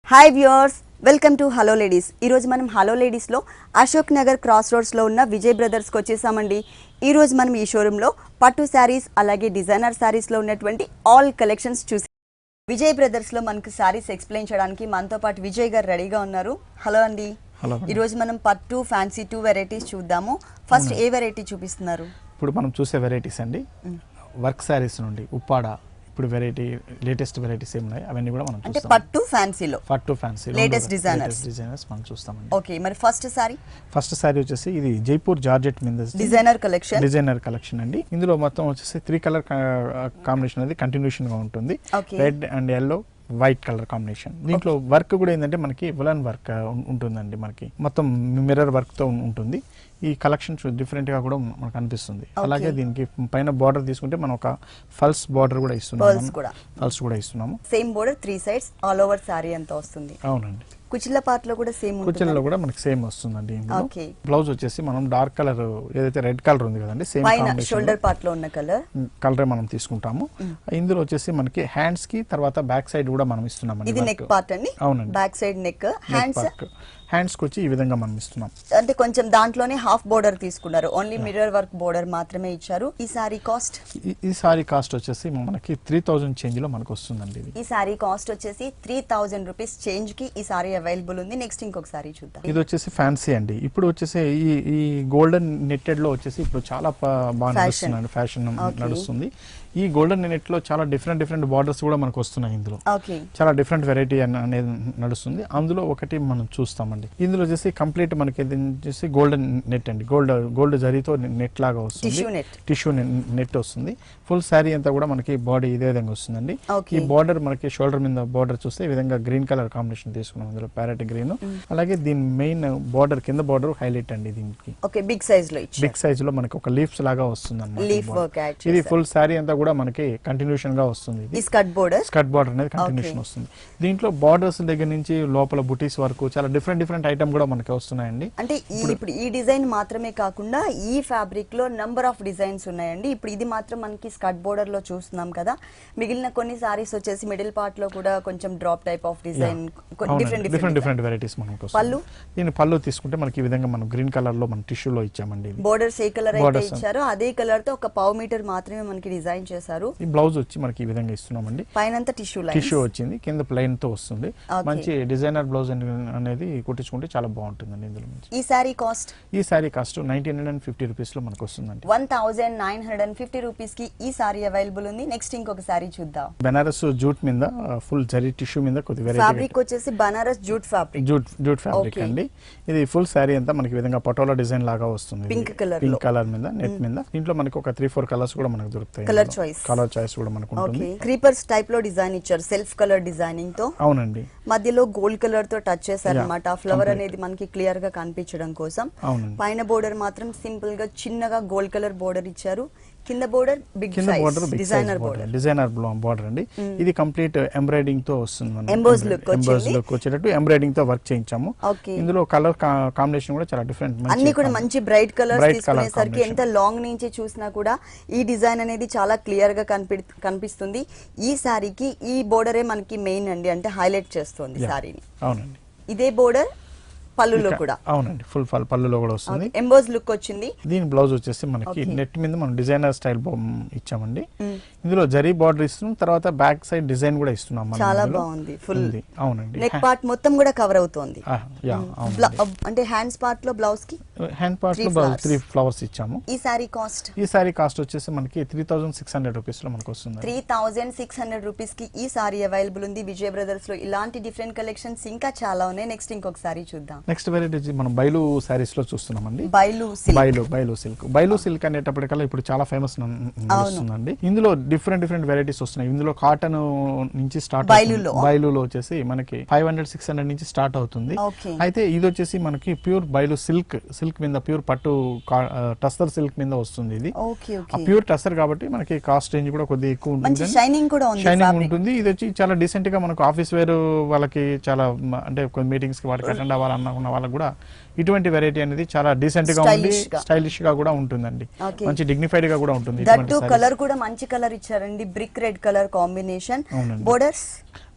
Hi viewers, welcome to hello ladies. ఈరోజు మనం hello లేడీస్లో అశోక్ నగర్ క్రాస్ రోడ్స్లో ఉన్న విజయ్ బ్రదర్స్కి వచ్చేసామండి. ఈరోజు మనం ఈ షోరూంలో పట్టు శారీస్ అలాగే డిజైనర్ శారీస్లో ఉన్నటువంటి ఆల్ కలెక్షన్స్ చూసి విజయ్ బ్రదర్స్లో మనకు శారీస్ ఎక్స్ప్లెయిన్ చేయడానికి మనతో పాటు విజయ్ గారు రెడీగా ఉన్నారు. హలో అండి. ఈరోజు మనం పట్టు ఫ్యాన్సీ 2 వెరైటీస్ చూద్దాము. ఫస్ట్ ఏ వెరైటీ చూపిస్తున్నారు? ఇప్పుడు మనం చూసే వెరైటీస్ అండి వర్క్ శారీస్ నుండి ఉప్పాడ. ఇప్పుడు వెరైటీ లేటెస్ట్ వెరైటీస్ ఏమున్నాయి అవన్నీ కూడా మనం అంటే పట్టు ఫ్యాన్సీలో లేటెస్ట్ డిజైనర్స్ మనం చూస్తామండి. ఓకే, మరి ఫస్ట్ సారీ వచ్చేసి ఇది జైపూర్ జార్జెట్ మీద డిజైనర్ కలెక్షన్ అండి. ఇందులో మొత్తం వచ్చేసి 3 కలర్ కాంబినేషన్ అనేది కంటిన్యూషన్ గా ఉంటుంది. Red and yellow white colour combination. దీంట్లో వర్క్ కూడా ఏంటంటే మనకి ఉలన్ వర్క్ ఉంటుందండి. మనకి మొత్తం మిర్రర్ వర్క్ తో ఉంటుంది. ఈ కలెక్షన్ డిఫరెంట్ గా కూడా మనకు అనిపిస్తుంది. అలాగే దీనికి పైన బార్డర్ తీసుకుంటే మనం ఒక ఫల్స్ బార్డర్ కూడా ఇస్తున్నాము. Same border 3 sides all over sorry అంతా వస్తుంది. అవునండి. కుచిళ్ళ పార్ట్ లో కూడా సేమ్ ఉంటుంది. కుచిళ్ళలో కూడా మనకి సేమ్ వస్తుందండి. బ్లౌజ్ వచ్చేసి మనం డార్క్ కలర్ ఏదైతే రెడ్ కలర్ ఉంది కదండి, సేమ్ కాంబినేషన్ షోల్డర్ పార్ట్ లో ఉన్న కలర్ మనం తీసుకుంటాము. ఇందులో వచ్చేసి మనకి హ్యాండ్స్ కి తర్వాత బ్యాక్ సైడ్ కూడా మనం ఇస్తున్నాం. ఇది నెక్ పార్ట్ అండి. అవునండి, బ్యాక్ సైడ్ నెక్. హ్యాండ్స్ కి వచ్చి ఈ విధంగా మనం ఇస్తున్నాం. అంటే కొంచెం దాంట్లోనే హాఫ్ బోర్డర్ తీసుకున్నారు, ఓన్లీ మిర్రర్ వర్క్ బోర్డర్ మాత్రమే ఇచ్చారు. ఈ సారీ కాస్ట్ వచ్చేసి మనకి 3000 చేంజ్ లో మనకు వస్తుందండి. ఈ సారీ కాస్ట్ వచ్చేసి 3000 రూపీస్ చేంజ్ కి ఈ సారీ అవైలబుల్ ఉంది. నెక్స్ట్ ఇంకొక సారీ చూద్దాం. ఇది వచ్చేసి ఫ్యాన్సీ అండి. ఇప్పుడు వచ్చేసి ఈ గోల్డెన్ నెట్టెడ్ లో వచ్చేసి ఇప్పుడు చాలా బాగా నడుస్తుంది, ఫ్యాషన్ నడుస్తుంది. ఈ గోల్డెన్ నెట్ లో చాలా డిఫరెంట్ బార్డర్స్ కూడా మనకు వస్తున్నాయి. ఇందులో చాలా డిఫరెంట్ వెరైటీ అనేది నడుస్తుంది. అందులో ఒకటి మనం చూస్తామండి. ఇందులో వచ్చేసి కంప్లీట్ మనకి వచ్చేసి గోల్డెన్ నెట్ అండి. గోల్డ్ జరీతో నెట్ లాగా వస్తుంది, టిష్యూ నెట్ వస్తుంది. ఫుల్ శారీ అంతా కూడా మనకి బాడీ ఇదే విధంగా వస్తుందండి. ఈ బార్డర్ మనకి షోల్డర్ మీద బార్డర్ చూస్తే ఈ విధంగా గ్రీన్ కలర్ కాంబినేషన్ తీసుకున్నాం. ఇందులో ప్యారెట్ గ్రీన్. అలాగే దీని మెయిన్ బార్డర్ కింద బార్డర్ హైలైట్ అండి. దీనికి బిగ్ సైజ్ లో మనకి ఒక లీఫ్స్ లాగా వస్తుంది అన్నమాట. ఇది ఫుల్ శారీ అంతా కూడా మనకి కంటిన్యూషన్ గా వస్తుంది. స్కర్ట్ బోర్డర్ అనేది కంటిన్యూషన్ వస్తుంది. దీంట్లో బార్డర్స్ దగ్గర నుంచి లోపల బుటీస్ వరకు చాలా డిఫరెంట్ ఐటమ్ కూడా మనకి వస్తున్నాయండి. అంటే ఇప్పుడు ఈ డిజైన్ మాత్రమే కాకుండా ఈ ఫ్యాబ్రిక్ లో నంబర్ ఆఫ్ డిజైన్స్ ఉన్నాయండి. ఇప్పుడు ఇది మాత్రం మనకి స్కర్ట్ బోర్డర్ లో చూస్తున్నాం కదా. మిగిలిన కొన్ని సారీస్ వచ్చేసి మిడిల్ పార్ట్ లో కూడా కొంచెం drop type of design, different varieties మనకు. పళ్ళు తీసుకుంటే మనకి ఈ విధంగా మనం గ్రీన్ కలర్ లో మన టిష్యూ లో ఇచ్చామండి. బోర్డర్స్ ఏ కలర్ అయితే ఇచ్చారో అదే కలర్ తో ఒక పావు మీటర్ మాత్రమే మనకి డిజైన్ చేశారు. ఈ బ్లౌజ్ వచ్చి మనకి ఈ విధంగా ఇస్తున్నామండి. పైన టిష్యూ వచ్చింది, కింద ప్లెయిన్ తో వస్తుంది. మంచి డిజైనర్ బ్లౌజ్ అనేది కుట్టించుకుంటే చాలా బాగుంటుందండి. ఇందులో ఈ సారీ కాస్ట్ 1950 రూపీస్ లో మనకు వస్తుందండి. 1950 రూపీస్ కి ఈ సారీ అవైలబుల్ ఉంది. నెక్స్ట్ ఇంకొక సారీ చూద్దాం. బనారస్ జూట్ మీద ఫుల్ జరీ టిష్యూ మీద కొద్దిగా ఫ్యాబ్రిక్ వచ్చేసి బనారస్ జూట్ ఫ్యాబ్రిక్ అండి. ఇది ఫుల్ సారీ అంతా మనకి విధంగా పటోలా డిజైన్ లాగా వస్తుంది. పింక్ కలర్ మీద నెట్ మీద. దీంట్లో మనకి ఒక 3-4 కలర్స్ కూడా మనకు దొరుకుతాయి. కలర్ చాయిస్ కూడా మనకు ఉంటుంది. క్రీపర్స్ టైప్ లో డిజైన్ ఇచ్చారు, సెల్ఫ్ కలర్ డిజైనింగ్ తో. అవునండి. మధ్యలో గోల్డ్ కలర్ తో టచ్ చేశారు అన్నమాట. ఫ్లవర్ అనేది మనకి క్లియర్ గా కనిపించడం కోసం. పైన బోర్డర్ మాత్రం సింపుల్ గా చిన్నగా గోల్డ్ కలర్ బోర్డర్ ఇచ్చారు. కింద border big size designer border అండి. ఇది కంప్లీట్ ఎంబ్రాయిడింగ్ తో వస్తుంది. ఎంబోస్ లుక్ వచ్చేటట్టు ఎంబ్రాయిడింగ్ తో వర్క్ చేయించాము. ఇందులో కలర్ కాంబినేషన్ కూడా చాలా డిఫరెంట్, అన్ని కూడా మంచి బ్రైట్ కలర్స్ తీసుకునేసరికి ఎంత లాంగ్ నుంచి చూసినా కూడా ఈ డిజైన్ అనేది చాలా క్లియర్ గా కనిపిస్తుంది. ఈ సారీకి ఈ బోర్డరే మనకి మెయిన్ అండి, అంటే హైలైట్ చేస్తుంది సారీని. అవునండి. ఇదే బోర్డర్ పళ్ళులో కూడా. అవునండి, ఫుల్ పళ్ళులో కూడా వస్తుంది. ఎంబోస్ లుక్ వచ్చింది. దీని బ్లౌజ్ వచ్చేసి మనకి నెట్ మీద మనం డిజైనర్ స్టైల్ ఇచ్చామండి. ఇందులో జరీ బార్డర్ ఇస్తున్నాం, తర్వాత బ్యాక్ సైడ్ డిజైన్ కూడా ఇస్తున్నాం. చాలా బాగుంది. ఫుల్ అవునండి. నెక్ పార్ట్ మొత్తం కూడా కవర్ అవుతుంది. అంటే హ్యాండ్స్ పార్ట్ లో బ్లౌజ్ కి 3 ఫ్లవర్స్ ఇచ్చాము. ఈ సారీ కాస్ట్ వచ్చేసి మనకి 3600 రూపీస్ లో మనకు వస్తుంది. 3600 రూపీస్ కి ఈ సారీ అవైలబుల్ ఉంది విజయ్ బ్రదర్స్ లో. ఇలాంటి డిఫరెంట్ కలెక్షన్స్ ఇంకా చాలా ఉన్నాయి. నెక్స్ట్ ఇంకొక సారీ చూద్దాం. నెక్స్ట్ వెరైటీ మనం బైలు సారీస్ లో చూస్తున్నామండి. బైలు సిల్క్ అనేటప్పటికల్లా ఇప్పుడు చాలా ఫేమస్ నడుస్తుందండి. ఇందులో డిఫరెంట్ వెరైటీస్ వస్తున్నాయి. ఇందులో కాటన్ నుంచి స్టార్ట్, బైలులో వచ్చేసి మనకి 500-600 నుంచి స్టార్ట్ అవుతుంది. అయితే ఇది వచ్చేసి మనకి ప్యూర్ బైలు సిల్క్ మీద, ప్యూర్ పట్టు టస్సర్ సిల్క్ మీద వస్తుంది. ఇది ప్యూర్ టస్సర్ కాబట్టి మనకి కాస్ట్ రేంజ్ కూడా కొద్దిగా ఎక్కువ ఉంటుంది, షైనింగ్ ఉంటుంది. ఇది వచ్చి చాలా డీసెంట్ గా మనకు ఆఫీస్ వేర్ వాళ్ళకి చాలా, అంటే కొన్ని మీటింగ్స్ కి వాటికి అటెండ్ అవ్వాలన్న వాళ్ళకి కూడా ఇటువంటి వెరైటీ అనేది చాలా డీసెంట్ గా ఉంది, స్టైలిష్ గా కూడా ఉంటుందండి. మంచి డిగ్నిఫైడ్ గా కూడా ఉంటుంది. కలర్ కూడా మంచి కలర్ ఇచ్చారండి, brick red colour combination.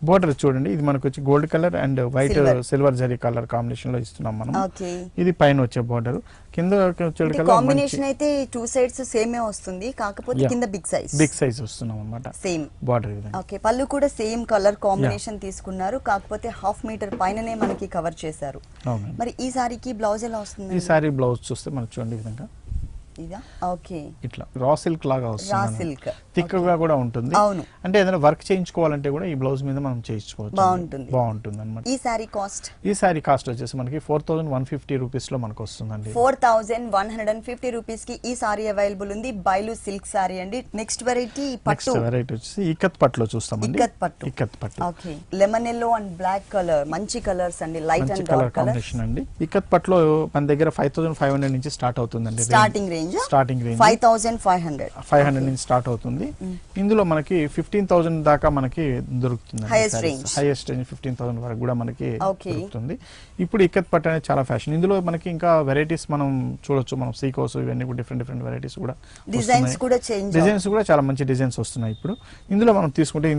Border చూడండి, ఇది మనకు వచ్చి gold colour and white silver zari colour combination లో ఇస్తున్నాం మనం. ఇది పైన వచ్చే బోర్డర్, కింద కాంబినేషన్ అయితే టూ సైడ్స్ సేమే వస్తుంది, కాకపోతే కింద బిగ్ సైజ్ వస్తున్నాం అన్నమాట. Same border. ఓకే, పళ్ళు కూడా సేమ్ కలర్ కాంబినేషన్ తీసుకున్నారు, కాకపోతే హాఫ్ మీటర్ పైననే మనకి కవర్ చేశారు. మరి ఈ సారీకి బ్లౌజ్ ఎలా వస్తుంది? ఈ సారీ బ్లౌజ్ చూస్తే మనకు చూడండి ఈ విధంగా ఇట్లా రా సిల్క్ లాగా వస్తుంది, థిక్గా కూడా ఉంటుంది. అంటే ఏదైనా వర్క్ చేయించుకోవాలంటే కూడా ఈ బ్లౌజ్ మీద మనం చేయించుకోవచ్చు, బాగుంటుంది అన్నమాట. ఈ సారీ కాస్ట్ వచ్చేసి మనకి 4150 రూపీస్ లో మనకు వస్తుందండి. 4150 రూపీస్ కి ఈ సారీ అవైలబుల్ ఉంది. బైలు సిల్క్ సారీ అండి. నెక్స్ట్ వెరైటీ వచ్చేసి ఇక్కత్ పట్టులో చూస్తామండి. ఇక్కత్ పట్టు okay, lemon yellow and black colour, మంచి కలర్స్ అండి, లైట్ అండ్ కలర్ కాంబినేషన్ అండి. ఇక్కత్ పట్టులో మన దగ్గర 5500 నుంచి స్టార్ట్ అవుతుందండి. స్టార్టింగ్ రేంజ్ 5500 నుంచి స్టార్ట్ అవుతుంది. ఇందులో మనకి 15,000 దాకా మనకి దొరుకుతుంది. హైయెస్ట్ రేంజ్ 15,000 వరకు కూడా మనకి దొరుకుతుంది. ఇప్పుడు ఇక్కత్ పట్టు అనేది చాలా ఫ్యాషన్. ఇందులో మనకి ఇంకా వెరైటీస్ మనం చూడొచ్చు. మనం సీకోస్ ఇవన్నీ కూడా డిఫరెంట్ వెరైటీస్ కూడా, డిజైన్స్ కూడా చాలా మంచి డిజైన్స్ వస్తున్నాయి ఇప్పుడు. ఇందులో మనం తీసుకుంటే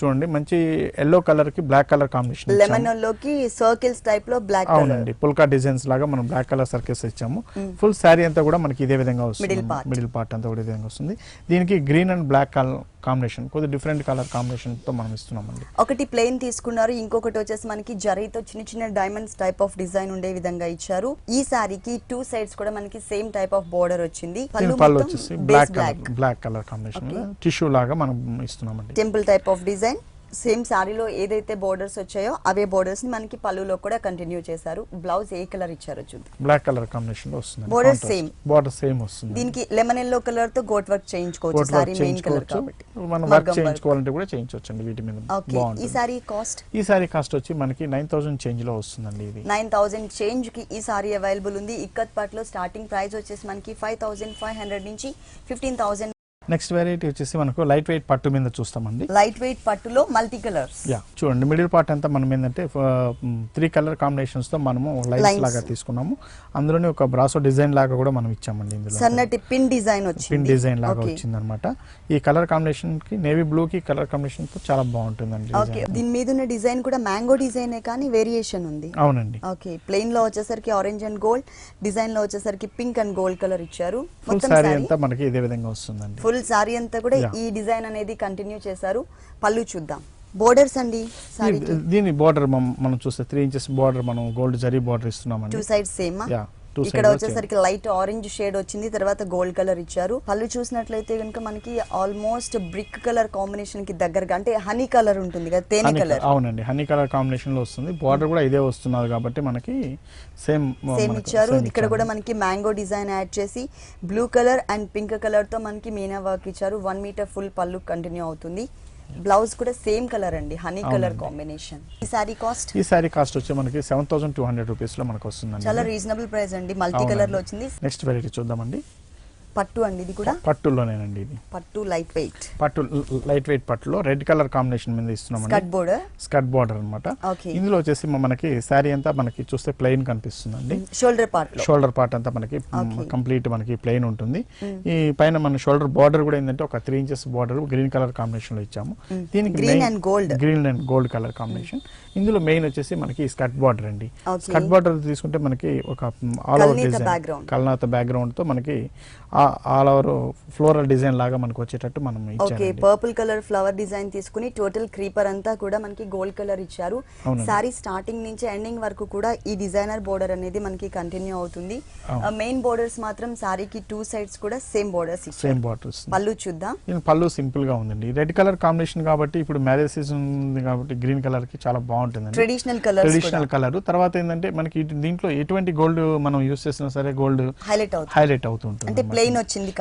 చూడండి, మంచి ఎల్లో కలర్ కి బ్లాక్ కలర్ కాంబినేషన్, లెమన్ లోకి సర్కిల్స్ టైప్ లో బ్లాక్ అవునండి, పుల్కా డిజైన్స్ లాగా మనం బ్లాక్ కలర్ సర్కిల్స్ ఇచ్చాము. ఫుల్ శారీ అంతా కూడా మనకి ఇదే విధంగా వస్తుంది, మిడిల్ పార్ట్ అంతా కూడా ఇదే విధంగా వస్తుంది. దీనికి గ్రీన్ అండ్ బ్లాక్ కాంబినేషన్, కొద్దిగా డిఫరెంట్ కలర్ కాంబినేషన్ తో మనం ఇస్తున్నామండి. ఒకటి ప్లెయిన్ తీసుకున్నారు, ఇంకొకటి వచ్చేసి మనకి జరీతో చిన్న డైమండ్స్ టైప్ ఆఫ్ డిజైన్ ఉండే విధంగా ఇచ్చారు. ఈ సారీకి టూ సైడ్స్ కూడా మనకి సేమ్ టైప్ ఆఫ్ బోర్డర్ వచ్చింది. పళ్ళు వచ్చేసి బ్లాక్ కలర్ కాంబినేషన్ టిష్యూ లాగా మనం ఇస్తున్నామండి. Temple type of design. Same సారీలో ఏదైతే బోర్డర్స్ వచ్చాయో అవే బోర్డర్స్ ని మనకి పళ్ళులో కూడా కంటిన్యూ చేశారు. బ్లౌజ్ ఏ కలర్ ఇచ్చారో చూద్దాం. బ్లాక్ కలర్ కాంబినేషన్ లో వస్తుంది. బోర్డర్ సేమ్ వస్తుంది. దీనికి లెమన్ ఎల్లో కలర్ తో గోట్ వర్క్ చేయించుకోవచ్చు. సారీ మెయిన్ కలర్ కాబట్టి మనం వర్క్ చేయించుకోవాలంటే కూడా చేయించొచ్చండి వీటి మీద. ఈ సారీ కాస్ట్ వచ్చి మనకి 9000 చేంజ్ లో వస్తుందండి. ఇది 9000 చేంజ్ కి ఈ సారీ అవైలబుల్ ఉంది. ఇక్కత్ పట్టులో స్టార్టింగ్ ప్రైస్ వచ్చేసి మనకి 5500 నుంచి 15,000. నెక్స్ట్ వెరైటీ వచ్చేసి మనకు లైట్ వెయిట్ పట్టు మీద చూస్తామండి. లైట్ వెయిట్ పట్టులో మల్టీ కలర్స్. చూడండి, మిడిల్ పార్ట్ అంతా మనం ఏంటంటే 3 కలర్ కాంబినేషన్స్ తో మనము లైన్స్ లాగా తీసుకున్నాము. అందులోనే ఒక బ్రాసో డిజైన్ లాగా కూడా మనం ఇచ్చామండి. ఇందులో సన్నటి పిన్ డిజైన్ లాగా వచ్చింది అనమాట. ఈ కలర్ కాంబినేషన్ కి నేవీ బ్లూ కి కలర్ కాంబినేషన్ తో చాలా బాగుంటుందండి. దీని మీద ఉన్న డిజైన్ కూడా మ్యాంగో డిజైన్ కానీ వేరియేషన్ ఉంది. అవునండి. ఓకే, ప్లెయిన్ లో వచ్చేసరికి ఆరెంజ్ అండ్ గోల్డ్, డిజైన్ లో వచ్చేసరికి పింక్ అండ్ గోల్డ్ కలర్ ఇచ్చారు. మొత్తం సారీ అంతా మనకి ఇదే విధంగా వస్తుందండి. ఫుల్ సారీ అంతా కూడా ఈ డిజైన్ అనేది కంటిన్యూ చేశారు. పళ్ళు చూద్దాం. బోర్డర్స్ అండి, దీని బోర్డర్ మనం చూస్తే 3 ఇంచెస్ బోర్డర్ మనం గోల్డ్ జరీ బోర్డర్ ఇస్తున్నామండి. Two sides same. ఇక్కడ వచ్చేసరికి లైట్ ఆరెంజ్ షేడ్ వచ్చింది, తర్వాత గోల్డ్ కలర్ ఇచ్చారు. పళ్ళు చూసినట్లయితే కనుక మనకి ఆల్మోస్ట్ బ్రిక్ కలర్ కాంబినేషన్ కి దగ్గరగా, అంటే హనీ కలర్ ఉంటుంది కదా, తేనె కలర్. అవునండి, హనీ కలర్ కాంబినేషన్ లో వస్తుంది. బార్డర్ కూడా ఇదే వస్తున్నారు కాబట్టి మనకి సేమ్ ఇచ్చారు. ఇక్కడ కూడా మనకి మ్యాంగో డిజైన్ యాడ్ చేసి blue colour and pink colour తో మనకి మీనా వర్క్ ఇచ్చారు. 1 మీటర్ ఫుల్ పళ్ళు కంటిన్యూ అవుతుంది. బ్లౌజ్ కూడా సేమ్ కలర్ అండి, హనీ కలర్ కాంబినేషన్. ఈ సారీ కాస్ట్ వచ్చి మనకి 7200 రూపీస్ లో మనకు వస్తుంది. చాలా రీజనబుల్ ప్రైస్ అండి. మల్టీ కలర్ లో వచ్చింది. నెక్స్ట్ వెరైటీ చూద్దామండి. పట్టు అండి, ఇది కూడా పట్టులోనేనండి. ఇది పట్టు లైట్ వెయిట్ పట్టులో రెడ్ కలర్ కాంబినేషన్ మీద ఇస్తున్నాం. స్కర్ట్ బోర్డర్ అన్నమాట. ఇందులో వచ్చేసి మనకి శారీ అంతా మనకి చూస్తే ప్లెయిన్ కనిపిస్తుందండి. షోల్డర్ పార్ట్ అంతా మనకి కంప్లీట్ మనకి ప్లెయిన్ ఉంటుంది. ఈ పైన మన షోల్డర్ బోర్డర్ కూడా ఏంటంటే ఒక 3 inches border green colour combination లో ఇచ్చాము. దీనికి green and gold colour combination. ఇందులో మెయిన్ వచ్చేసి మనకి స్కర్ట్ బార్డర్ అండి. స్కర్ట్ బార్డర్ తీసుకుంటే మనకి ఒక ఆల్ ఓవర్ డిజైన్ కల్నాత బ్యాక్గ్రౌండ్ తో మనకి ఆల్ ఓవర్ ఫ్లోరల్ డిజైన్ లాగా మనకు వచ్చేటట్టు మనం ఇచ్చాము. పర్పుల్ కలర్ ఫ్లవర్ డిజైన్ తీసుకుని టోటల్ క్రీపర్ అంతా కూడా మనకి గోల్డ్ కలర్ ఇచ్చారు. సారీ స్టార్టింగ్ నుంచి ఎండింగ్ వరకు కూడా ఈ డిజైనర్ బోర్డర్ అనేది మనకి కంటిన్యూ అవుతుంది. మెయిన్ బోర్డర్స్ మాత్రం సారీకి 2 సైడ్స్ కూడా సేమ్ బోర్డర్స్. పళ్ళు చూద్దాం. పళ్ళు సింపుల్ గా ఉందండి. రెడ్ కలర్ కాంబినేషన్ కాబట్టి ఇప్పుడు మ్యారేజ్ సీజన్ ఉంది కాబట్టి గ్రీన్ కలర్ కి చాలా బాగుంటుంది. Traditional colour. తర్వాత ఏంటంటే మనకి దీంట్లో ఎటువంటి గోల్డ్ మనం యూస్ చేసినా సరే గోల్డ్ హైలైట్ అవుతుంటుంది. ప్లెయిన్ వచ్చింది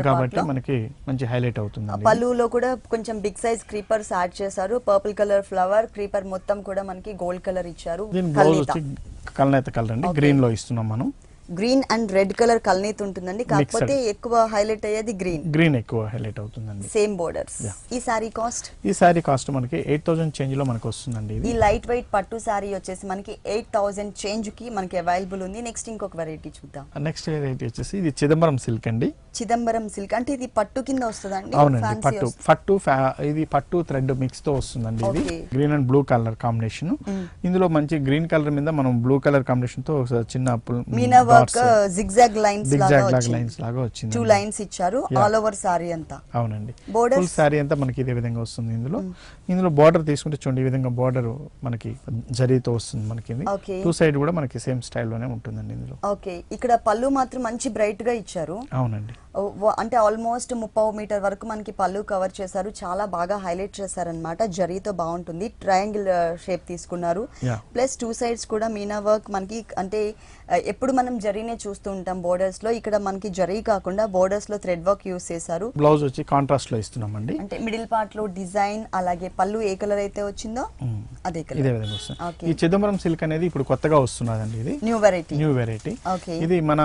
కాబట్టి మనకి మంచి హైలైట్ అవుతుంది. పళ్ళులో కూడా కొంచెం బిగ్ సైజ్ క్రీపర్స్ యాడ్ చేశారు. పర్పుల్ కలర్ ఫ్లవర్ క్రీపర్ మొత్తం కూడా మనకి గోల్డ్ కలర్ ఇచ్చారు. కల్నేత కలర్ అండి, గ్రీన్ లో ఇస్తున్నాం మనం. గ్రీన్ అండ్ రెడ్ కలర్ కల్నీత్ ఉంటుందండి, కాకపోతే ఎక్కువ హైలైట్ అయ్యేది గ్రీన్ ఎక్కువ హైలైట్ అవుతుందండి. Same borders. ఈ సారీ కాస్ట్? ఈ సారీ కాస్ట్ మనకి 8000 చేంజ్ లో మనకి వస్తుందండి. ఈ లైట్ వెయిట్ పట్టు సారీ వచ్చేసి మనకి 8000 చేంజ్ కి మనకి అవైలబుల్ ఉంది. నెక్స్ట్ ఇంకొక వెరైటీ చూద్దాం. నెక్స్ట్ వెరైటీ వచ్చేసి ఇది చిదంబరం సిల్క్ అండి. చిదంబరం సిల్క్ అంటే ఇది పట్టు కింద వస్తుందండి? అవునండి, ఇది పట్టు థ్రెడ్ మిక్స్ తో వస్తుందండి. ఇది green and blue colour combination. ఇందులో మంచి గ్రీన్ కలర్ మీద మనం బ్లూ కలర్ కాంబినేషన్ తో చిన్న మీనా వర్క్ జిగ్జాగ్ లైన్స్ లాగా వచ్చింది. 2 లైన్స్ ఇచ్చారు ఆల్ ఓవర్ సారీ అంతా. అవునండి, ఫుల్ సారీ అంతా మనకి ఇదే విధంగా వస్తుంది. ఇందులో బార్డర్ తీసుకుంటే చూడండి, ఈ విధంగా బార్డర్ మనకి జరీతో వస్తుంది. మనకి 2 సైడ్ కూడా మనకి సేమ్ స్టైల్ లోనే ఉంటుందండి ఇందులో. ఓకే, ఇక్కడ పళ్ళు మాత్రం మంచి బ్రైట్ గా ఇచ్చారు. అవునండి, అంటే ఆల్మోస్ట్ 30 మీటర్ వరకు మనకి పళ్ళు కవర్ చేశారు. చాలా బాగా హైలైట్ చేశారనమాట. జరీతో బాగుంటుంది. ట్రయాంగిల్ షేప్ తీసుకున్నారు. ప్లస్ 2 సైడ్స్ కూడా మీనా వర్క్ మనకి, అంటే ఎప్పుడు మనం జరీనే చూస్తూ ఉంటాం బోర్డర్స్ లో, ఇక్కడ మనకి జరీ కాకుండా బోర్డర్స్ లో థ్రెడ్ వర్క్ యూస్ చేశారు. బ్లౌజ్ వచ్చి కాంట్రాస్ట్ లో ఇస్తున్నామండి. అంటే మిడిల్ పార్ట్ లో డిజైన్, అలాగే పళ్ళు ఏ కలర్ అయితే వచ్చిందో అదే కలర్ ఇదే విధంగా వస్తుంది. ఈ చిదంబరం సిల్క్ అనేది ఇప్పుడు కొత్తగా వస్తున్నదండి. ఇది న్యూ వెరైటీ. ఇది మన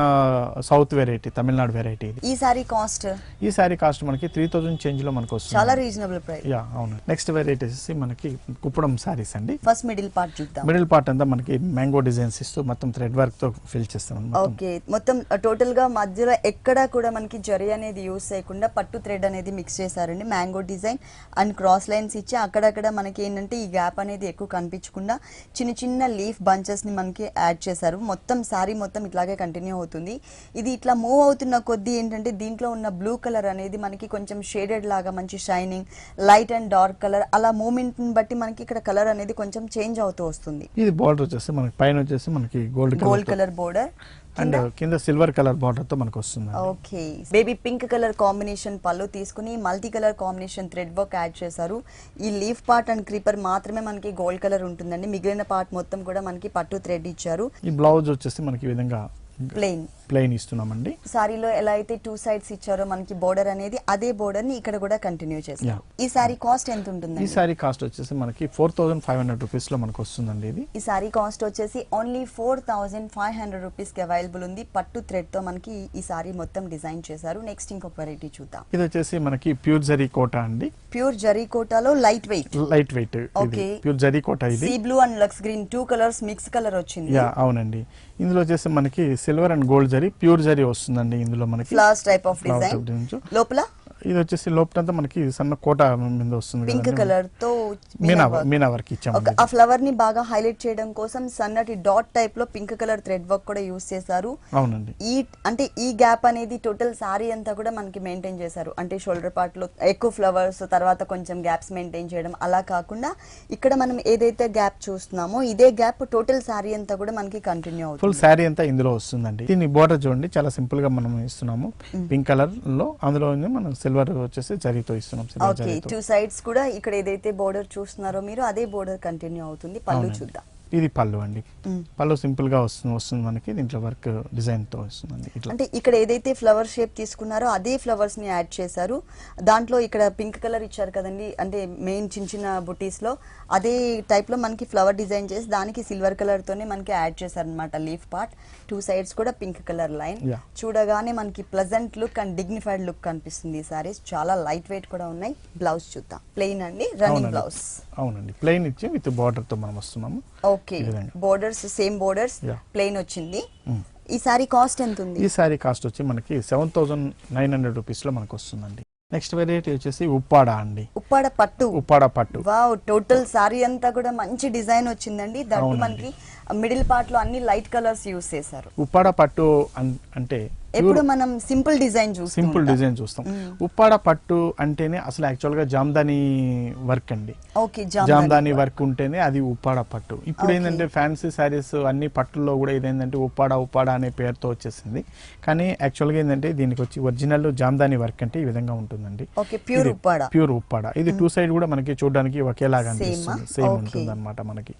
సౌత్ వెరైటీ, తమిళనాడు వెరైటీ. ఈ సారీ కాస్ట్? ఈ సారీ కాస్ట్ మనకి 3000 చేంజ్ లో మనకు వస్తుంది. చాలా రీజనబుల్ ప్రైస్. అవును. నెక్స్ట్ వెరైటీ వచ్చేసి మనకి కుప్పడం సారీస్ అండి. ఫస్ట్ మిడిల్ పార్ట్ చూద్దాం. మిడిల్ పార్ట్ అంతా మనకి మ్యాంగో డిజైన్స్ ఇస్తూ మొత్తం థ్రెడ్ వర్క్ తో ఫిల్ చేస్తాం. ఓకే, మొత్తం టోటల్ గా మధ్యలో ఎక్కడా కూడా మనకి జరీ అనేది యూస్ చేయకుండా పట్టు థ్రెడ్ అనేది మిక్స్ చేశారండి. Mango design and cross lines ఇచ్చి అక్కడక్కడ మనకి ఏంటంటే ఈ గ్యాప్ అనేది ఎక్కువ కనిపించకుండా చిన్న చిన్న లీఫ్ బంచెస్ ని మనకి యాడ్ చేశారు. మొత్తం సారీ మొత్తం ఇట్లాగే కంటిన్యూ అవుతుంది. ఇది ఇట్లా మూవ్ అవుతున్న కొద్దీ ఏంటంటే దీంట్లో ఉన్న బ్లూ కలర్ అనేది మనకి కొంచెం షేడెడ్ లాగా మంచి shining, light and dark colour, అలా మూమెంట్ ని బట్టి మనకి ఇక్కడ కలర్ అనేది కొంచెం చేంజ్ అవుతూ వస్తుంది. ఇది బార్డర్ వచ్చేసి మనకి పైన వచ్చేసి మనకి గోల్డ్ కలర్ బోర్డర్ అండ్ కింద సిల్వర్ కలర్ బార్డర్ తో మనకు వస్తుంది. Okay, baby pink colour combination పళ్ళు తీసుకుని multi colour combination thread work add చేశారు. ఈ లీఫ్ పార్ట్ అండ్ క్రీపర్ మాత్రమే మనకి గోల్డ్ కలర్ ఉంటుందండి. మిగిలిన పార్ట్ మొత్తం కూడా మనకి పట్టు థ్రెడ్ ఇచ్చారు. ఈ బ్లౌజ్ వచ్చేసి మనకి ఈ విధంగా ప్లెయిన్ ఇస్తున్నామండి. సారీలో ఎలా అయితే 2 సైడ్స్ ఇచ్చారో మనకి బోర్డర్ అనేది, అదే బోర్డర్ ని ఇక్కడ కూడా కంటిన్యూ చేస్తారు. ఈ సారీ కాస్ట్ ఎంత ఉంటుంది? ఈ సారీ కాస్ట్ వచ్చేసి మనకి 4500 రూపీస్ లో మనకు వస్తుందండి. ఇది ఈ సారీ కాస్ట్ వచ్చేసి ఓన్లీ 4500 రూపీస్ కి అవైలబుల్ ఉంది. పట్టు థ్రెడ్ తో మనకి ఈ సారీ మొత్తం డిజైన్ చేశారు. నెక్స్ట్ ఇంకొక వెరైటీ చూద్దాం. ఇది వచ్చేసి మనకి ప్యూర్ జరీ కోటా అండి. ప్యూర్ జరీ కోటాలో light weight. Okay, pure zari kota. ఇది sea blue and lux green 2 colours mix colour వచ్చింది. అవునండి, ఇందులో వచ్చేసి మనకి silver and gold zari, pure zari వస్తుందండి. ఇందులో మనకి ఫ్లవర్స్ టైప్ ఆఫ్ డిజైన్. లోపల ఇది వచ్చేసి లోపలంతా మనకి సన్న కోట మీద వస్తుంది. పింక్ కలర్ తో మీనా వర్క్ ఇచ్చాము. ఆ ఫ్లవర్ ని బాగా హైలైట్ చేయడం కోసం సన్నటి డాట్ టైప్ లో పింక్ కలర్ థ్రెడ్ వర్క్ కూడా యూస్ చేశారు. అవునండి, ఈ గ్యాప్ అనేది టోటల్ సారీ అంతా కూడా మనకి మెయింటైన్ చేశారు. అంటే షోల్డర్ పార్ట్ లో ఎక్కువ ఫ్లవర్స్, తర్వాత కొంచెం గ్యాప్స్ మెయింటైన్ చేయడం, అలా కాకుండా ఇక్కడ మనం ఏదైతే గ్యాప్ చూస్తున్నామో ఇదే గ్యాప్ టోటల్ సారీ అంతా కూడా మనకి కంటిన్యూ అవుతుంది. ఫుల్ సారీ అంతా ఇందులో వస్తుందండి. దీని బోర్డర్ చూడండి, చాలా సింపుల్ గా మనం ఇస్తున్నాము. పింక్ కలర్ లో అందులో మనం సిల్వర్ వచ్చేసి జరీతో ఇస్తున్నాం. ఓకే, 2 సైడ్స్ కూడా ఇక్కడ ఏదైతే బోర్డర్ చూస్తున్నారో మీరు అదే బోర్డర్ కంటిన్యూ అవుతుంది. పళ్ళు చూద్దాం. ఇది పళ్ళు అండి. పళ్ళు సింపుల్ గా వస్తుంది మనకి. దీంట్లో వర్క్ డిజైన్ తో వస్తుందండి. అంటే ఇక్కడ ఏదైతే ఫ్లవర్ షేప్ తీసుకున్నారో అదే ఫ్లవర్స్ ని యాడ్ చేశారు. దాంట్లో ఇక్కడ పింక్ కలర్ ఇచ్చారు కదండి, అంటే మెయిన్ చిన్న చిన్న బుటీస్ లో అదే టైప్ లో మనకి ఫ్లవర్ డిజైన్ చేసి దానికి సిల్వర్ కలర్ తోనే మనకి యాడ్ చేశారు అనమాట. లీఫ్ పార్ట్ 2 సైడ్స్ కూడా పింక్ కలర్ లైన్. చూడగానే మనకి pleasant look and dignified look కనిపిస్తుంది. ఈ సారీస్ చాలా లైట్ వెయిట్ కూడా ఉన్నాయి. బ్లౌజ్ చూద్దాం. ప్లెయిన్ అండి, రన్నింగ్ బ్లౌజ్. అవునండి, ప్లెయిన్ ఇచ్చి విత్ బార్డర్ తో మనం వస్తున్నాము. Okay, borders same borders, plain వచ్చింది. ఈ సారీ కాస్ట్ ఎంత ఉంది? ఈ సారీ కాస్ట్ వచ్చి మనకి 7900 రూపీస్ లో మనకు వస్తుందండి. నెక్స్ట్ వెరైటీ వచ్చేసి ఉప్పాడ అండి. ఉప్పాడ పట్టు. వావ్, టోటల్ సారీ అంతా కూడా మంచి డిజైన్ వచ్చిందండి. దాంట్లో మనకి మిడిల్ పార్ట్ లో అన్ని లైట్ కలర్స్ యూస్ చేశారు. ఉప్పాడ పట్టు అంటే ఎప్పుడు మనం సింపుల్ డిజైన్ చూస్తాం. ఉప్పాడ పట్టు అంటేనే అసలు యాక్చువల్ గా జామ్దాని వర్క్ అండి. జామ్దాని వర్క్ ఉంటేనే అది ఉప్పాడ పట్టు. ఇప్పుడు ఏంటంటే ఫ్యాన్సీ శారీస్ అన్ని పట్టుల్లో కూడా ఇదేంటంటే ఉప్పాడ అనే పేరుతో వచ్చేసింది. కానీ యాక్చువల్ గా ఏంటంటే దీనికి వచ్చి ఒరిజినల్ జామ్దాని వర్క్ అంటే ఈ విధంగా ఉంటుందండి. ప్యూర్ ఉప్పాడ. ఇది 2 సైడ్ కూడా మనకి చూడడానికి ఒకేలాగా అనిపిస్తుంది. సేమ్ ఉంటుంది అనమాట మనకి.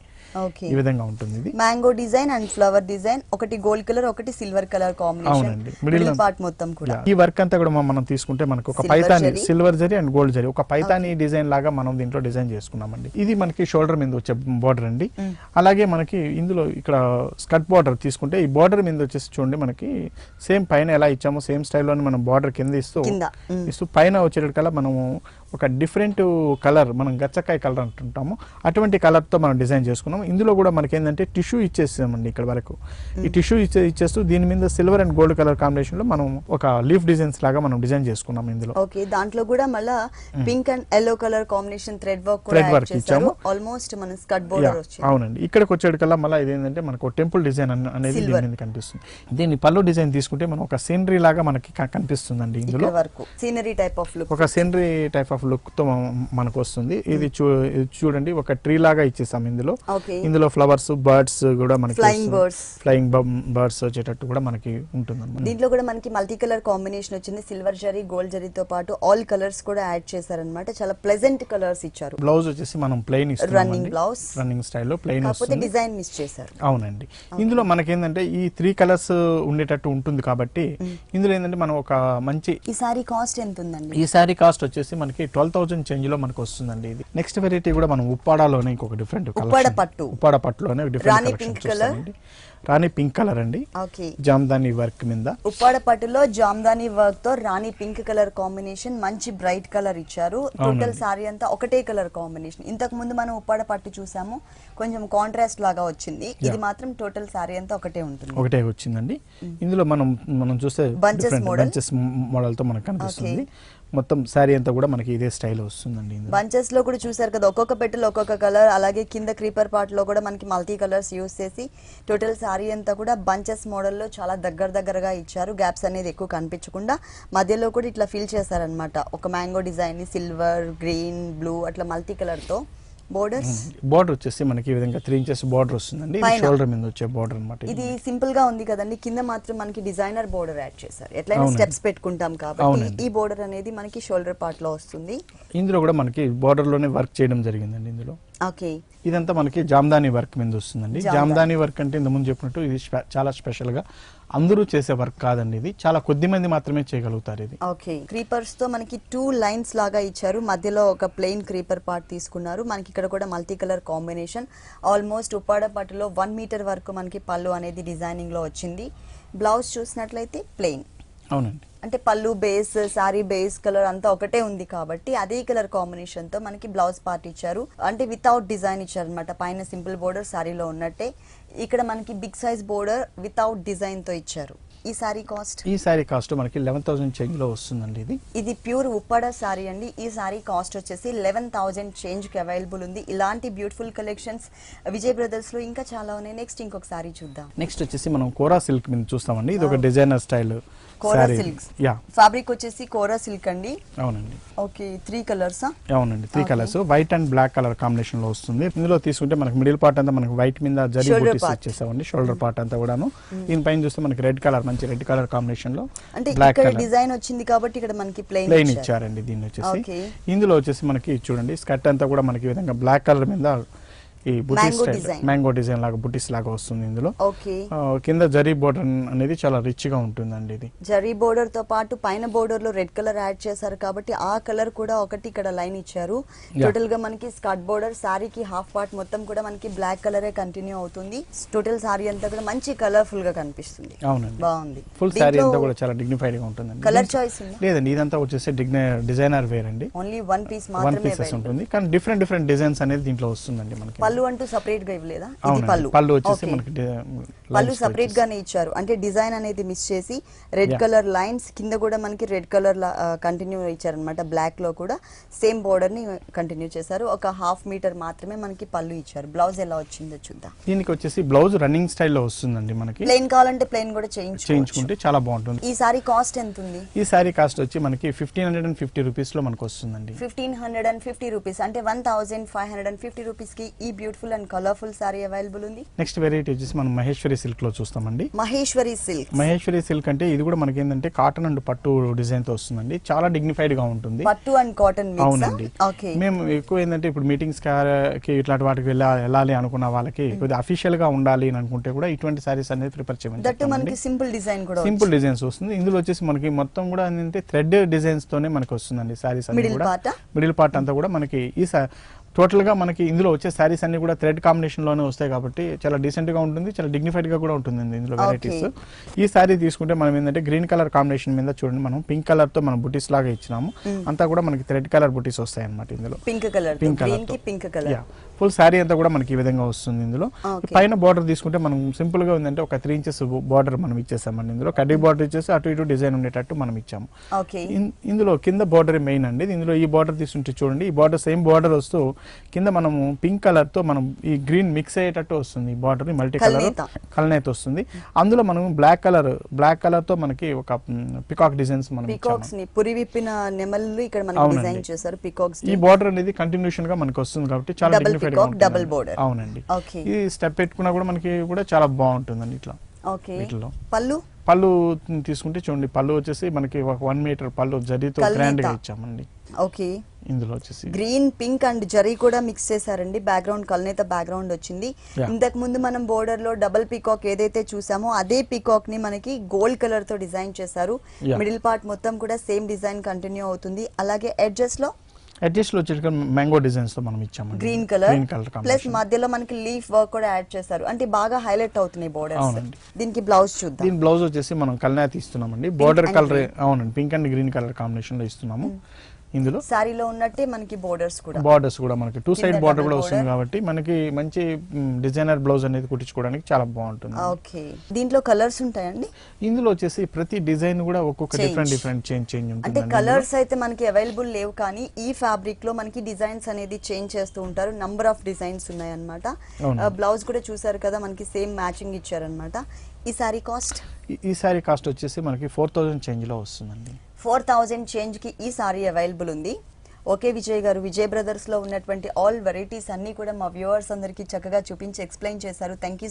ఓకే ఈ విధంగా ఉంటుంది ఇది. Mango design and flower design, ఒకటి గోల్డ్ కలర్ ఒకటి సిల్వర్ కలర్ కాంబినేషన్. అవునండి. మిడిల్ పార్ట్ మొత్తం కూడా ఈ వర్క్ అంతా కూడా మనం తీసుకుంటే మనకు ఒక Paithani silver zari and gold zari ఒక పైతాని డిజైన్ లాగా మనం దీంట్లో డిజైన్ చేసుకున్నామండి. ఇది మనకి షోల్డర్ మీద వచ్చే బార్డర్ అండి. అలాగే మనకి ఇందులో ఇక్కడ స్కర్ట్ బార్డర్ తీసుకుంటే ఈ బార్డర్ మీద వచ్చేసి చూడండి మనకి సేమ్ పైన ఎలా ఇచ్చామో సేమ్ స్టైల్లోనే మనం బార్డర్ కింద ఇస్తూ పైన వచ్చేటకల్లా మనము ఒక డిఫరెంట్ కలర్, మనం గచ్చకాయ కలర్ అంటుంటాము, అటువంటి కలర్తో మనం డిజైన్ చేసుకున్నాము. ఇందులో కూడా మనకి ఏంటంటే టిష్యూ ఇచ్చేసామండి ఇక్కడ వరకు. ఈ టిష్యూ ఇచ్చేస్తూ దీని మీద సిల్వర్ అండ్ గోల్డ్ కలర్ కాంబినేషన్లో మనం ఒక లీఫ్ డిజైన్స్ లాగా మనం డిజైన్ చేసుకున్నాం ఇందులో. ఓకే, దాంట్లో కూడా మళ్ళీ pink and yellow colour combination thread work ఇచ్చాము. ఆల్మోస్ట్ మన స్కర్ట్ బోర్డర్ వచ్చింది. అవునండి, ఇక్కడికి వచ్చేటికల్లా మళ్ళీ ఇదేంటంటే మనకు టెంపుల్ డిజైన్ అనేది దీని మీద కనిపిస్తుంది. దీన్ని పళ్ళు డిజైన్ తీసుకుంటే మనం ఒక సీనరీ లాగా మనకి కనిపిస్తుందండి. ఇందులో సీనరీ టైప్ ఆఫ్ లుక్, ఒక సీనరీ టైప్ ఆఫ్ లుక్ తో మనకు వస్తుంది. ఇది చూడండి ఒక ట్రీ లాగా ఇచ్చేసాం ఇందులో. ఇందులో ఫ్లవర్స్, బర్డ్స్ కూడా మనకి ఫ్లయింగ్ బర్డ్స్ వచ్చేటట్టు కూడా మనకి ఉంటుంది. దీంట్లో కూడా మనకి మల్టీ కలర్ కాంబినేషన్ వచ్చింది. సిల్వర్ జరీ, గోల్డ్ జరీతో పాటు ఆల్ కలర్స్ కూడా యాడ్ చేశారన్నమాట. చాలా ప్లెజెంట్ కలర్స్ ఇచ్చారు. బ్లౌజ్ వచ్చేసి మనం ప్లెయిన్ ఇస్తాం, రన్నింగ్ బ్లౌజ్, రన్నింగ్ స్టైల్లో ప్లెయిన్ వస్తుంది. డిజైన్ మిస్ చేశారు. అవునండి, ఇందులో మనకి ఏంటంటే ఈ 3 కలర్స్ ఉండేటట్టు ఉంటుంది కాబట్టి ఇందులో ఏంటంటే మనం ఒక మంచి. ఈ సారీ కాస్ట్ ఎంత ఉందండి? ఈ సారీ కాస్ట్ వచ్చేసి మనకి 12,000 చేంజ్ లో మనకు వస్తుందండి. ఇది నెక్స్ట్ వెరైటీ కూడా మనం ఉప్పాడలోనే ఇంకొక డిఫరెంట్ ఉప్పాడ పట్టులోనే డిఫరెంట్ రాణి పింక్ కలర్ అండి. జామ్దాని వర్క్ మీద ఉప్పాడ పట్టులో జామ్దాని వర్క్ తో రాణి పింక్ కలర్ కాంబినేషన్, మంచి బ్రైట్ కలర్ ఇచ్చారు. టోటల్ సారీ అంతా ఒకటే కలర్ కాంబినేషన్. ఇంతకు ముందు మనం ఉప్పాడ పట్టు చూసాము, కొంచెం కాంట్రాస్ట్ లాగా వచ్చింది. ఇది మాత్రం టోటల్ సారీ అంతా ఒకటే ఉంటుంది, ఒకటే వచ్చిందండి. ఇందులో మనం చూస్తే బంచెస్ మోడల్ తో మనకు కనిపిస్తుంది. మొత్తం శారీ అంతా కూడా మనకి ఇదే స్టైల్ వస్తుందండి. బంచెస్ లో కూడా చూసారు కదా, ఒక్కొక్క పెట్టెలో ఒక్కొక్క కలర్. అలాగే కింద క్రీపర్ పార్ట్ లో కూడా మనకి మల్టీ కలర్స్ యూస్ చేసి టోటల్ సారీ అంతా కూడా బంచెస్ మోడల్లో చాలా దగ్గరగా ఇచ్చారు. గ్యాప్స్ అనేది ఎక్కువ కనిపించకుండా మధ్యలో కూడా ఇట్లా ఫిల్ చేశారనమాట. ఒక మ్యాంగో డిజైన్ ని సిల్వర్, గ్రీన్, బ్లూ అట్లా మల్టీ కలర్ తో. బోర్డర్ వచ్చేసి మనకి ఈ విధంగా 3 ఇంచెస్ బోర్డర్ వస్తుందండి. షోల్డర్ మీద వచ్చే బోర్డర్ అన్నమాట. ఇది సింపుల్ గా ఉంది కదండి, కింద మాత్రం మనకి డిజైనర్ బోర్డర్ యాడ్ చేశారు. ఎట్లయినా స్టెప్స్ పెట్టుకుంటాం కాబట్టి ఈ బోర్డర్ అనేది మనకి షోల్డర్ పార్ట్ లో వస్తుంది. ఇందులో కూడా మనకి బోర్డర్ లోనే వర్క్ చేయడం జరిగిందండి ఇందులో. ఓకే, ఇదంతా మనకి జామ్దాని వర్క్ మీద వస్తుందండి. జామ్దాని వర్క్ అంటే ఇంతకుముందు చెప్పినట్టు ఇది చాలా స్పెషల్ గా అందరూ చేసే వర్క్ కాదండి, ఇది చాలా కొద్ది మంది మాత్రమే చేయగలుగుతారు ఇది. ఓకే, క్రీపర్స్ తో మనకి 2 లైన్స్ లాగా ఇచ్చారు. మధ్యలో ఒక ప్లెయిన్ క్రీపర్ పార్ట్ తీసుకున్నారు. మనకి ఇక్కడ కూడా multi colour combination. Almost Uppada పట్టులో 1 మీటర్ వరకు మనకి పళ్ళు అనేది డిజైనింగ్ లో వచ్చింది. బ్లౌజ్ చూసినట్లయితే ప్లెయిన్. అవునండి, అంటే పళ్ళు బేస్, సారీ బేస్ కలర్ అంతా ఒకటే ఉంది కాబట్టి అదే కలర్ కాంబినేషన్ తో మనకి బ్లౌజ్ పార్ట్ ఇచ్చారు. అంటే వితౌట్ డిజైన్ ఇచ్చారు అనమాట. పైన సింపుల్ బోర్డర్ సారీలో ఉన్నట్టే ఇక్కడ మనకి big size border without design తో ఇచ్చారు. ఈ సారీ కాస్ట్ మనకి 11,000 చేంజ్ లో వస్తుందండి. ఇది ప్యూర్ ఉప్పాడ సారీ అండి. ఈ సారీ కాస్ట్ వచ్చేసి 11,000 చేంజ్ కి అవైలబుల్ ఉంది. ఇలాంటి బ్యూటిఫుల్ కలెక్షన్స్ విజయ్ బ్రదర్స్ లో ఇంకా చాలా ఉన్నాయి. నెక్స్ట్ ఇంకొక సారీ చూద్దాం. నెక్స్ట్ వచ్చేసి మనం కోరా సిల్క్ మీద చూస్తామండి. ఇది ఒక designer style kora silk. Fabric వచ్చేసి కోరా సిల్క్ అండి. అవునండి. Okay, 3 colours. అవునండి, 3 colours white and black colour combination లో వస్తుంది. ఇందులో తీసుకుంటే మనకి మిడిల్ పార్ట్ అంతా మనకి వైట్ మీద జరీ బూటీస్ ఇచ్చేసామండి. షోల్డర్ పార్ట్ అంతా కూడాను. దీనిపైన చూస్తే మనకి రెడ్ కలర్, మంచి రెడ్ కలర్ కాంబినేషన్ లో బ్లాక్ కలర్ డిజైన్ వచ్చింది కాబట్టి ఇక్కడ మనకి ప్లెయిన్ ఇచ్చారండి. దీన్ని వచ్చేసి ఇందులో వచ్చేసి మనకి చూడండి స్కర్ట్ అంతా కూడా మనకి ఈ విధంగా బ్లాక్ కలర్ మీద ఈ బుటీస్ మ్యాంగో డిజైన్ లాగా బుటీస్ లాగా వస్తుంది. ఇందులో కింద జరీ బోర్డర్ అనేది చాలా రిచ్ గా ఉంటుందండి. ఇది జరీ బోర్డర్ తో పాటు పైన బోర్డర్ లో రెడ్ కలర్ యాడ్ చేశారు కాబట్టి ఆ కలర్ కూడా ఒకటి ఇక్కడ లైన్ ఇచ్చారు. టోటల్ గా మనకి స్కర్ట్ బోర్డర్, సారీకి హాఫ్ పార్ట్ మొత్తం కూడా మనకి బ్లాక్ కలరే కంటిన్యూ అవుతుంది. టోటల్ సారీ అంతా కూడా మంచి కలర్ఫుల్ గా కనిపిస్తుంది. అవునండి, బాగుంది. ఫుల్ సారీ అంతా కూడా చాలా డిగ్నిఫైడ్ గా ఉంటుందండి. కలర్ చాయిస్ లేదండి, ఇదంతా వచ్చేసి డిజైనర్ వేర్ అండి. ఓన్లీ 1 పీస్ మాత్రమే ఉంటుంది, కానీ డిఫరెంట్ డిజైన్స్ అనేది దీంట్లో వస్తుందండి. మనకి పళ్ళు అంటూ సెపరేట్ గా ఇవ్వలేదా? ఇది పళ్ళు వచ్చేసి మనకి పళ్ళు సెపరేట్ గానే ఇచ్చారు. అంటే డిజైన్ అనేది మిస్ చేసి రెడ్ కలర్ లైన్స్ కింద కూడా మనకి రెడ్ కలర్ కంటిన్యూ ఇచ్చారనమాట. బ్లాక్ లో కూడా సేమ్ బోర్డర్ ని కంటిన్యూ చేశారు. ఒక హాఫ్ మీటర్ మాత్రమే మనకి పళ్ళు ఇచ్చారు. బ్లౌజ్ ఎలా వచ్చిందో చూద్దాం. దీనికి వచ్చేసి బ్లౌజ్ రన్నింగ్ స్టైల్లో వస్తుందండి. మనకి ప్లెయిన్ కావాలంటే ప్లెయిన్ కూడా చేయించుకుంటే చాలా బాగుంటుంది. ఈ సారీ కాస్ట్ ఎంత ఉంది? ఈ సారీ కాస్ట్ వచ్చి మనకి 1550 రూపీస్ లో మనకు వస్తుందండి. 1550 రూపీస్ అంటే 1550 రూపీస్ కి ఈ beautiful and colourful sorry available ఉంది. నెక్స్ట్ వెరైటీ వచ్చేసి మనం మహేశ్వరి సిల్క్ లో చూస్తామండి. మహేశ్వరి సిల్క్. మహేశ్వరి సిల్క్ అంటే ఇది కూడా మనకి ఏంటంటే కాటన్ అండ్ పట్టు డిజైన్ తో వస్తుందండి. చాలా డిగ్నిఫైడ్ గా ఉంటుంది. పట్టు అండ్ కాటన్ మిక్స్. అవునండి. మేము ఎక్కువ ఏంటంటే ఇప్పుడు మీటింగ్స్ కి ఇట్లాంటి వాటికి వెళ్ళాలి అనుకున్న వాళ్ళకి కొద్దిగా అఫీషియల్ గా ఉండాలి అని అనుకుంటే కూడా ఇటువంటి సారీస్ అనేది ప్రిపేర్ చేయమని. దట్ మనకి సింపుల్ డిజైన్ కూడా, సింపుల్ డిజైన్స్ వస్తుంది. ఇందులో వచ్చేసి మనకి మొత్తం కూడా ఏంటంటే థ్రెడ్ డిజైన్స్ తోనే మనకి వస్తుందండి సారీస్ అన్ని కూడా. మిడిల్ పార్ట్ అంతా కూడా మనకి ఈ టోటల్ గా మనకి ఇందులో వచ్చే శారీస్ అన్ని కూడా థ్రెడ్ కాంబినేషన్ లోనే వస్తాయి కాబట్టి చాలా డీసెంట్ గా ఉంటుంది, చాలా డిగ్నిఫైడ్ గా కూడా ఉంటుంది ఇందులో వెరైటీస్. ఈ శారీ తీసుకుంటే మనం ఏంటంటే గ్రీన్ కలర్ కాంబినేషన్ మీద చూడండి, మనం పింక్ కలర్ తో మనం బుటీస్ లాగా ఇచ్చినాము. అంతా కూడా మనకి థ్రెడ్ కలర్ బుటీస్ వస్తాయి అన్నమాట ఇందులో. పింక్ కలర్ ఫుల్ శారీ అంతా కూడా మనకి ఈ విధంగా వస్తుంది. ఇందులో పైన బార్డర్ తీసుకుంటే మనం సింపుల్ గా ఉందంటే ఒక 3 ఇంచెస్ బార్డర్ మనం ఇచ్చేసామండి. ఇందులో కడ్డీ బార్డర్ ఇచ్చేసి అటు ఇటు డిజైన్ ఉండేటట్టు మనం ఇచ్చాము. ఇందులో కింద బార్డర్ మెయిన్ అండి. ఇందులో ఈ బార్డర్ తీసుకుంటే చూడండి, ఈ బార్డర్ సేమ్ బార్డర్ వస్తూ కింద మనము పింక్ కలర్ తో మనం ఈ గ్రీన్ మిక్స్ అయ్యేటట్టు వస్తుంది. బార్డర్ మల్టీ కలర్ కలనేత వస్తుంది. అందులో మనం బ్లాక్ కలర్ తో మనకి ఒక పికాక్ డిజైన్స్ మనం పురి విప్పిన నెమళ్ళు ఇక్కడ మనకి డిజైన్ చేశారు. పికాక్స్ ఈ బార్డర్ అనేది కంటిన్యూషన్ గా మనకి వస్తుంది కాబట్టి చాలా డిగ్నిఫైడ్ గా ఉంటుంది. Double border. అవునండి. ఈ స్టెప్ పెట్టుకున్నా కూడా మనకి కూడా చాలా బాగుంటుందండి ఇట్లా. ఓకే. వీటిలో పళ్ళు తీసుకుంటే చూడండి, పళ్ళు వచ్చేసి మనకి 1 మీటర్ పళ్ళు జరీతో గ్రాండ్ గా ఇచ్చామండి. ఓకే. ఇందులో వచ్చేసి గ్రీన్, పింక్ అండ్ జరీ కూడా మిక్స్ చేశారండి. బ్యాక్గ్రౌండ్ కల్నేత బ్యాక్గ్రౌండ్ వచ్చింది. ఇంతకు ముందు మనం బోర్డర్ లో డబుల్ పీకాక్ ఏదైతే చూసామో అదే పీకాక్ ని మనకి గోల్డ్ కలర్ తో డిజైన్ చేశారు. మిడిల్ పార్ట్ మొత్తం కూడా సేమ్ డిజైన్ కంటిన్యూ అవుతుంది. అలాగే ఎడ్జెస్ లో వచ్చేసి మ్యాంగో డిజైన్స్ తో మనం ఇచ్చాము. గ్రీన్ కలర్ ప్లస్ మధ్యలో మనకి లీఫ్ వర్క్ కూడా యాడ్ చేశారు. అంటే బాగా హైలైట్ అవుతున్నాయి బోర్డర్స్. దీనికి బ్లౌజ్ చూద్దాం. దీని బ్లౌజ్ వచ్చేసి మనం కల్నేత ఇస్తున్నామండి. బోర్డర్ కలర్ అవునండి, pink and green colour combination లో ఇస్తున్నాము. ఇందులో సారీలో ఉన్నట్టే మనకి బోర్డర్స్ కూడా మనకి 2 సైడ్ బోర్డర్ కూడా వస్తుంది కాబట్టి మనకి మంచి డిజైనర్ బ్లౌజ్ అనేది కుట్టించుకోవడానికి చాలా బాగుంటుంది. ఓకే. దీంట్లో కలర్స్ ఉంటాయండి. ఇందులో వచ్చేసి ప్రతి డిజైన్ కూడా ఒక్కొక్క డిఫరెంట్ చేంజ్ ఉంటుంది. అంటే కలర్స్ అయితే మనకి అవైలబుల్ లేవు, కానీ ఈ ఫ్యాబ్రిక్ లో మనకి డిజైన్స్ అనేది చేంజ్ చేస్తూ ఉంటారు. నంబర్ ఆఫ్ డిజైన్స్ ఉన్నాయి అన్నమాట. బ్లౌజ్ కూడా చూసారు కదా, మనకి సేమ్ మ్యాచింగ్ ఇచ్చారనమాట. ఈ సారీ కాస్ట్ వచ్చేసి మనకి 4000 చేంజ్ లో వస్తుందండి. 4000 చేంజ్ కి ఈ సారీ అవైలబుల్ ఉంది. ఓకే విజయ్ గారు, విజయ్ బ్రదర్స్ లో ఉన్నటువంటి ఆల్ వెరైటీస్ అన్ని కూడా మా వ్యూవర్స్ అందరికి చక్కగా చూపించి ఎక్స్ప్లెయిన్ చేశారు. Thank you.